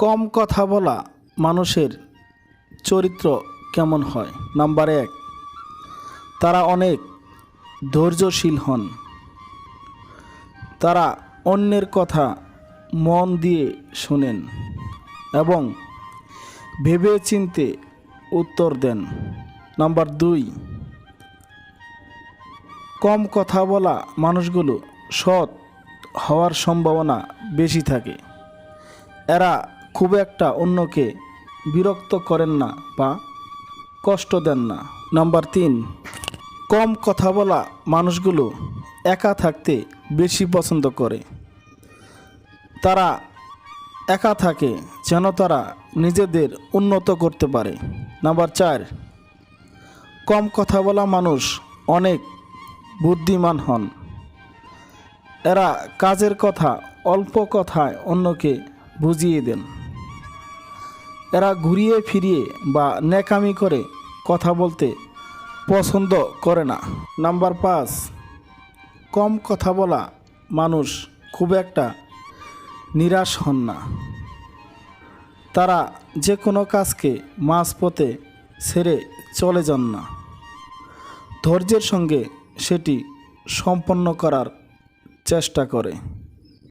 কম কথা বলা মানুষের চরিত্র কেমন হয়? নাম্বার 1, তারা অনেক ধৈর্যশীল হন। তারা অন্যের কথা মন দিয়ে শোনেন এবং ভেবে চিন্তে উত্তর দেন। নাম্বার 2, কম কথা বলা মানুষগুলো সৎ হওয়ার সম্ভাবনা বেশি থাকে। এরা খুব একটা অন্যকে বিরক্ত করেন না বা কষ্ট দেন না। নাম্বার 3, কম কথা বলা মানুষগুলো একা থাকতে বেশি পছন্দ করে। তারা একা থাকে যেন তারা নিজেদের উন্নত করতে পারে। নাম্বার 4, কম কথা বলা মানুষ অনেক বুদ্ধিমান হন। এরা কাজের কথা অল্প কথায় অন্যকে বুঝিয়ে দেন। এরা ঘুরিয়ে ফিরিয়ে বা ন্যাকামি করে কথা বলতে পছন্দ করে না। নাম্বার 5, কম কথা বলা মানুষ খুব একটা নিরাশ হন না। তারা যে কোনো কাজকে মাঝপথে ছেড়ে চলে যান না। ধৈর্যের সঙ্গে সেটি সম্পন্ন করার চেষ্টা করে।